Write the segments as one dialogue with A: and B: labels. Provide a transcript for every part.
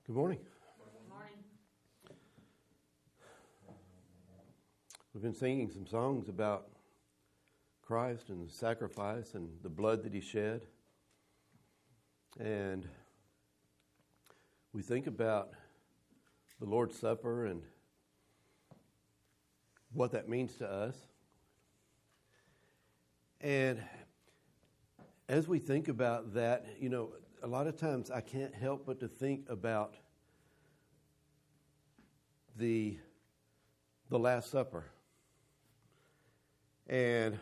A: Good morning.
B: Good morning.
A: We've been singing some songs about Christ and the sacrifice and the blood that He shed. And we think about the Lord's Supper and what that means to us. And as we think about that, a lot of times I can't help but to think about the Last Supper. And,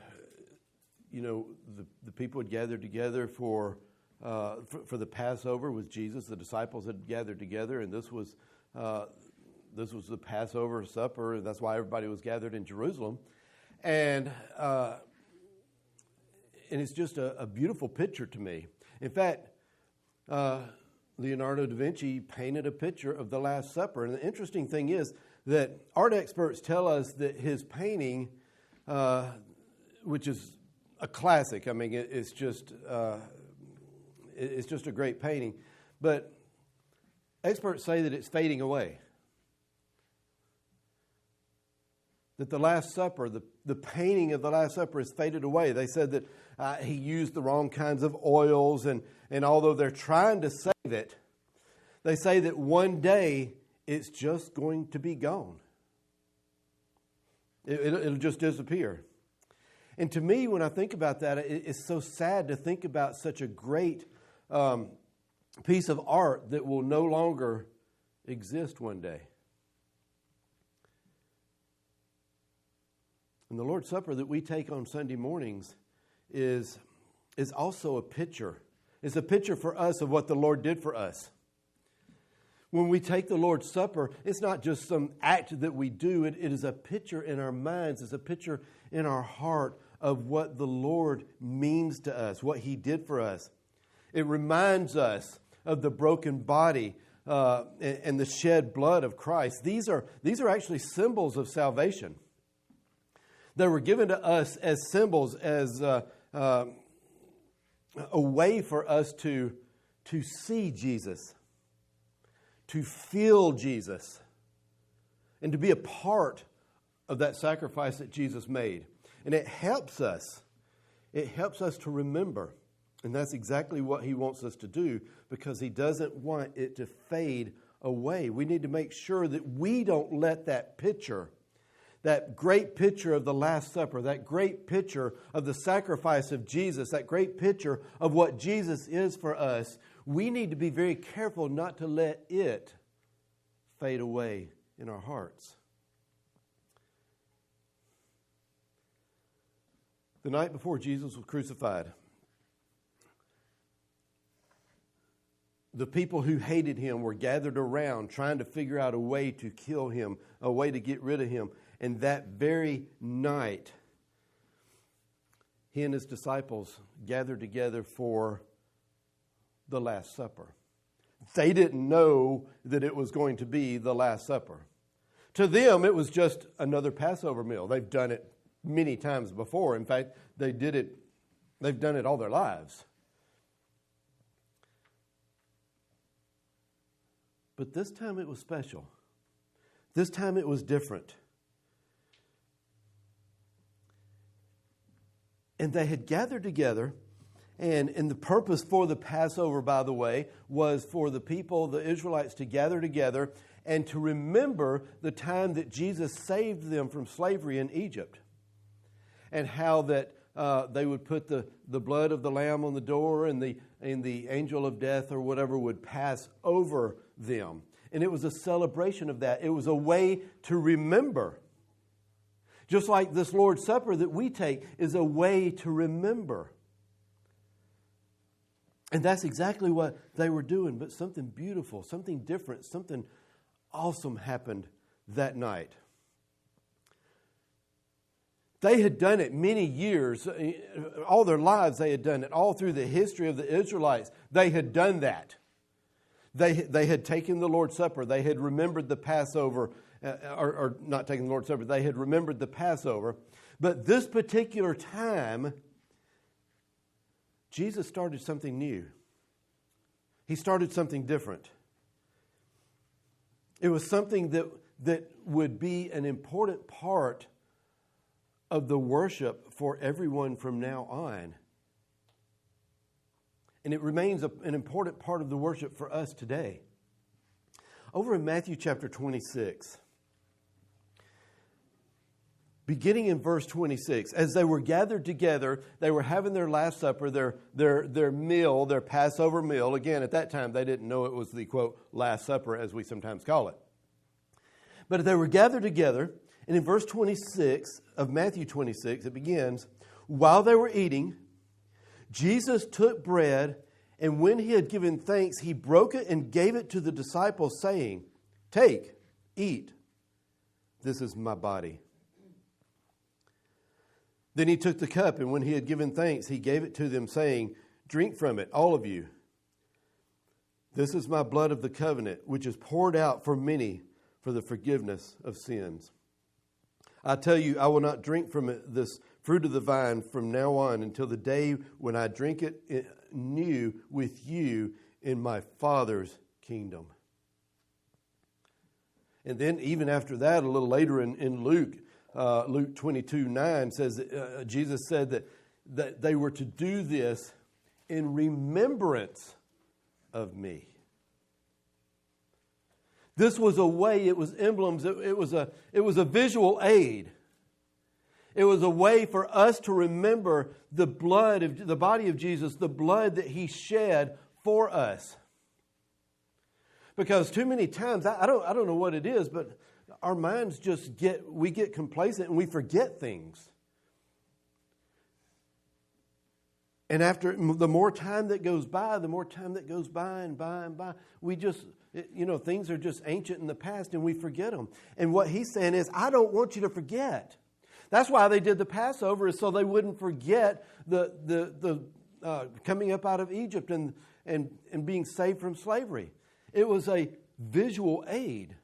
A: the people had gathered together for the Passover with Jesus. The disciples had gathered together, and this was the Passover supper, and that's why everybody was gathered in Jerusalem. And it's just a beautiful picture to me. In fact, Leonardo da Vinci painted a picture of the Last Supper. And the interesting thing is that art experts tell us that his painting, which is a classic, it's just a great painting, but experts say that it's fading away. That the Last Supper, the painting of the Last Supper has faded away. They said that he used the wrong kinds of oils, and although they're trying to save it, they say that one day it's just going to be gone. It'll just disappear. And to me, when I think about that, it's so sad to think about such a great piece of art that will no longer exist one day. And the Lord's Supper that we take on Sunday mornings is also a picture. It's a picture for us of what the Lord did for us. When we take the Lord's Supper, it's not just some act that we do. It is a picture in our minds. It's a picture in our heart of what the Lord means to us, what He did for us. It reminds us of the broken body and the shed blood of Christ. These are actually symbols of salvation. They were given to us as symbols, as a way for us to see Jesus, to feel Jesus, and to be a part of that sacrifice that Jesus made. And it helps us. It helps us to remember. And that's exactly what He wants us to do, because He doesn't want it to fade away. We need to make sure that we don't let that picture, that great picture of the Last Supper, that great picture of the sacrifice of Jesus, that great picture of what Jesus is for us, we need to be very careful not to let it fade away in our hearts. The night before Jesus was crucified, the people who hated Him were gathered around trying to figure out a way to kill Him, a way to get rid of Him. And that very night, He and His disciples gathered together for the Last Supper. They didn't know that it was going to be the Last Supper. To them, it was just another Passover meal. They've done it many times before. In fact, they've done it all their lives. But this time it was special. This time it was different. And they had gathered together, and the purpose for the Passover, by the way, was for the people, the Israelites, to gather together and to remember the time that Jesus saved them from slavery in Egypt. And how that they would put the blood of the lamb on the door, and the angel of death or whatever would pass over them. And it was a celebration of that. It was a way to remember. Just like this Lord's Supper that we take is a way to remember. And that's exactly what they were doing. But something beautiful, something different, something awesome happened that night. They had done it many years. All their lives they had done it. All through the history of the Israelites, they had done that. They had taken the Lord's Supper. They had remembered the Passover, or not taken the Lord's Supper. They had remembered the Passover. But this particular time, Jesus started something new. He started something different. It was something that would be an important part of the worship for everyone from now on. And it remains an important part of the worship for us today. Over in Matthew chapter 26, beginning in verse 26, as they were gathered together, they were having their Last Supper, their meal, their Passover meal. Again, at that time, they didn't know it was the, quote, Last Supper, as we sometimes call it. But they were gathered together, and in verse 26 of Matthew 26, it begins, while they were eating, Jesus took bread, and when he had given thanks, he broke it and gave it to the disciples, saying, take, eat, this is my body. Then he took the cup, and when he had given thanks, he gave it to them, saying, drink from it, all of you. This is my blood of the covenant, which is poured out for many for the forgiveness of sins. I tell you, I will not drink from it, this fruit of the vine from now on until the day when I drink it new with you in my Father's kingdom. And then even after that, a little later in Luke 22:9 says that, Jesus said that they were to do this in remembrance of me. This was a way, it was emblems, it was a visual aid. It was a way for us to remember the blood of the body of Jesus, the blood that he shed for us. Because too many times, I don't know what it is, but our minds just we get complacent and we forget things. And after the more time that goes by and by, we just, things are just ancient in the past and we forget them. And what he's saying is, I don't want you to forget. That's why they did the Passover, is so they wouldn't forget the coming up out of Egypt and being saved from slavery. It was a visual aid.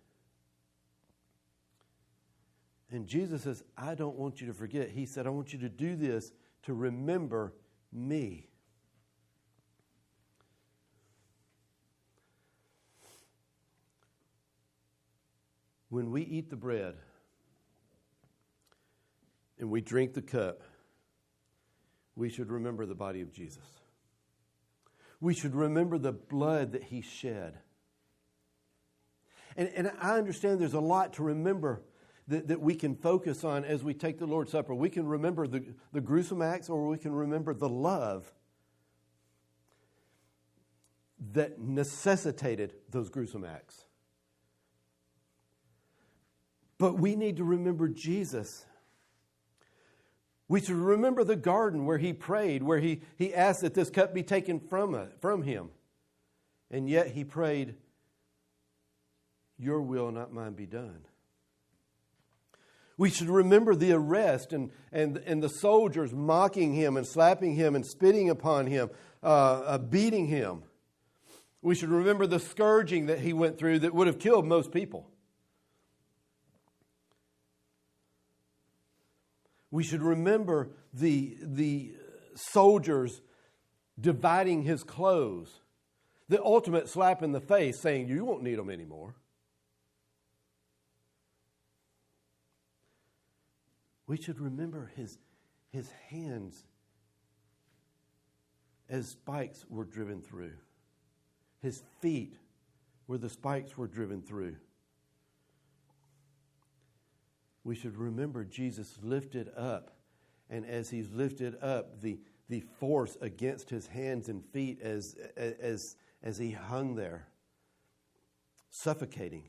A: And Jesus says, I don't want you to forget. He said, I want you to do this to remember me. When we eat the bread and we drink the cup, we should remember the body of Jesus. We should remember the blood that he shed. And I understand there's a lot to remember that we can focus on as we take the Lord's Supper. We can remember the gruesome acts, or we can remember the love that necessitated those gruesome acts. But we need to remember Jesus. We should remember the garden where he prayed, where he asked that this cup be taken from him. And yet he prayed, your will, not mine, be done. We should remember the arrest and the soldiers mocking him and slapping him and spitting upon him, beating him. We should remember the scourging that he went through that would have killed most people. We should remember the soldiers dividing his clothes. The ultimate slap in the face, saying, you won't need them anymore. We should remember his hands as spikes were driven through. His feet where the spikes were driven through. We should remember Jesus lifted up, and as he's lifted up, the force against his hands and feet as he hung there, suffocating,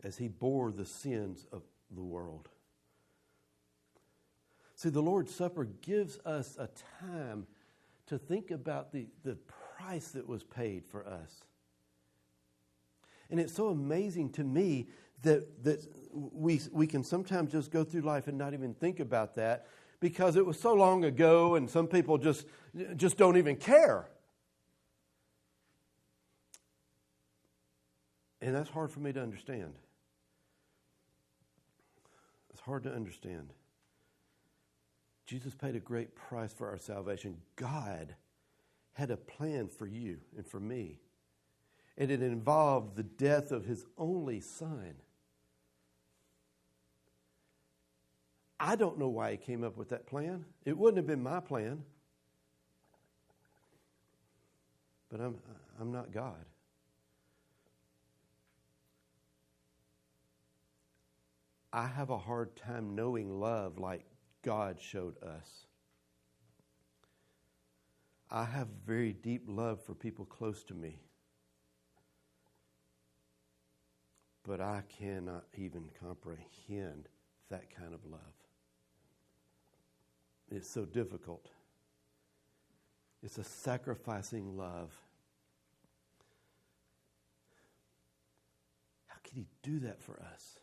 A: as he bore the sins of the world. See, the Lord's Supper gives us a time to think about the price that was paid for us. And it's so amazing to me that we can sometimes just go through life and not even think about that, because it was so long ago and some people just don't even care. And that's hard for me to understand. It's hard to understand. Jesus paid a great price for our salvation. God had a plan for you and for me. And it involved the death of his only son. I don't know why he came up with that plan. It wouldn't have been my plan. But I'm not God. I have a hard time knowing love like God showed us. I have very deep love for people close to me. But I cannot even comprehend that kind of love. It's so difficult. It's a sacrificing love. How could he do that for us?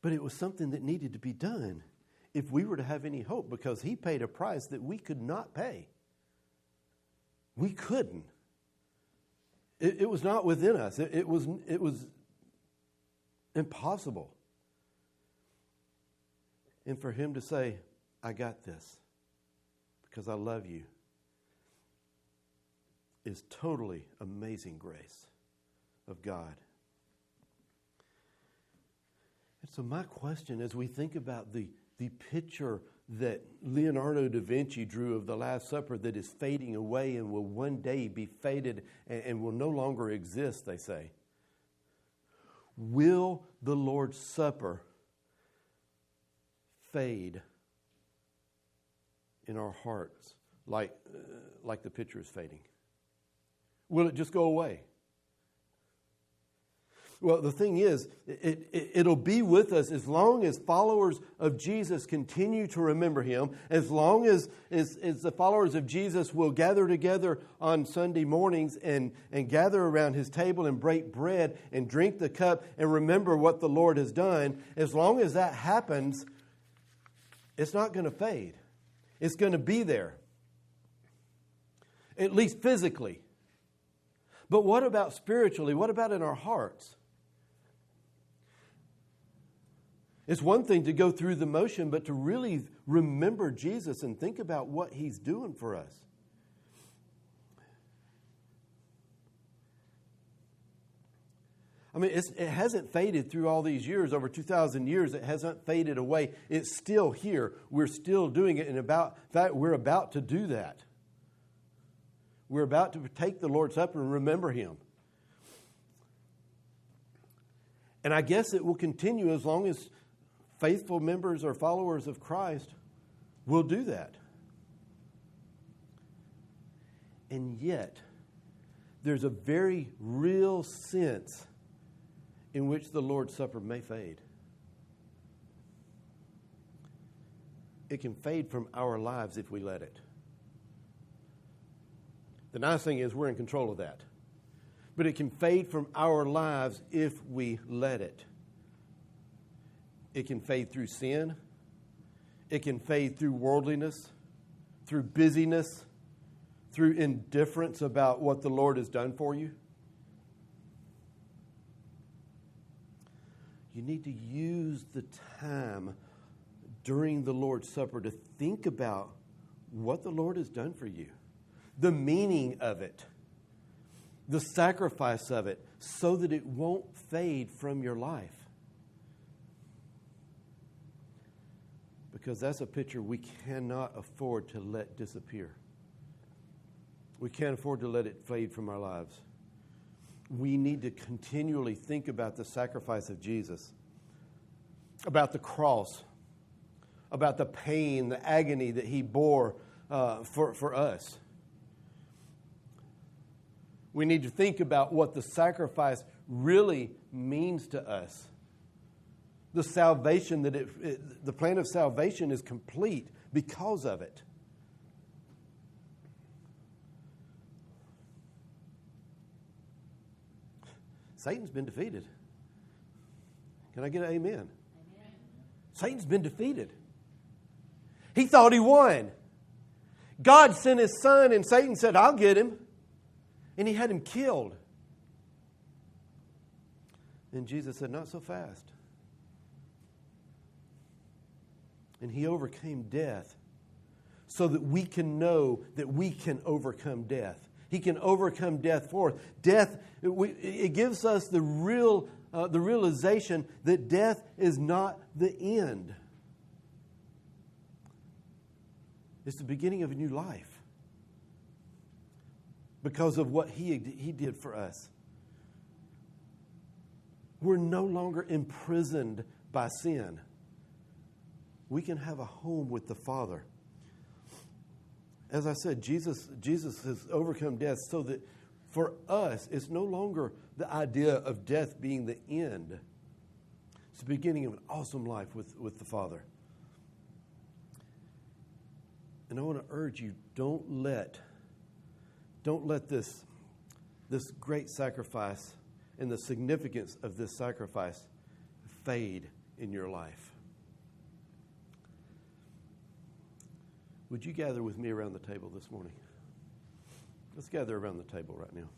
A: But it was something that needed to be done if we were to have any hope, because he paid a price that we could not pay. We couldn't. It was not within us. It was impossible. And for him to say, I got this because I love you, is totally amazing grace of God. And so my question, as we think about the picture that Leonardo da Vinci drew of the Last Supper that is fading away and will one day be faded and will no longer exist, they say. Will the Lord's Supper fade in our hearts like the picture is fading? Will it just go away? Well, the thing is, it'll be with us as long as followers of Jesus continue to remember him, as long as the followers of Jesus will gather together on Sunday mornings and gather around his table and break bread and drink the cup and remember what the Lord has done. As long as that happens, it's not going to fade. It's going to be there, at least physically. But what about spiritually? What about in our hearts? It's one thing to go through the motion, but to really remember Jesus and think about what he's doing for us. I mean, it hasn't faded through all these years, over 2,000 years. It hasn't faded away. It's still here. We're still doing it. And in fact, we're about to do that. We're about to take the Lord's Supper and remember him. And I guess it will continue as long as faithful members or followers of Christ will do that. And yet, there's a very real sense in which the Lord's Supper may fade. It can fade from our lives if we let it. The nice thing is we're in control of that. But it can fade from our lives if we let it. It can fade through sin. It can fade through worldliness, through busyness, through indifference about what the Lord has done for you. You need to use the time during the Lord's Supper to think about what the Lord has done for you, the meaning of it, the sacrifice of it, so that it won't fade from your life. Because that's a picture we cannot afford to let disappear. We can't afford to let it fade from our lives. We need to continually think about the sacrifice of Jesus, about the cross, about the pain, the agony that he bore for us. We need to think about what the sacrifice really means to us. The salvation the plan of salvation is complete because of it. Satan's been defeated. Can I get an amen? Amen. Satan's been defeated. He thought he won. God sent his son and Satan said, I'll get him. And he had him killed. And Jesus said, not so fast. And he overcame death so that we can know that we can overcome death. He can overcome death for us. Death, it gives us the realization that death is not the end. It's the beginning of a new life because of what He did for us. We're no longer imprisoned by sin. We can have a home with the Father. As I said, Jesus has overcome death so that for us, it's no longer the idea of death being the end. It's the beginning of an awesome life with the Father. And I want to urge you, don't let this great sacrifice and the significance of this sacrifice fade in your life. Would you gather with me around the table this morning? Let's gather around the table right now.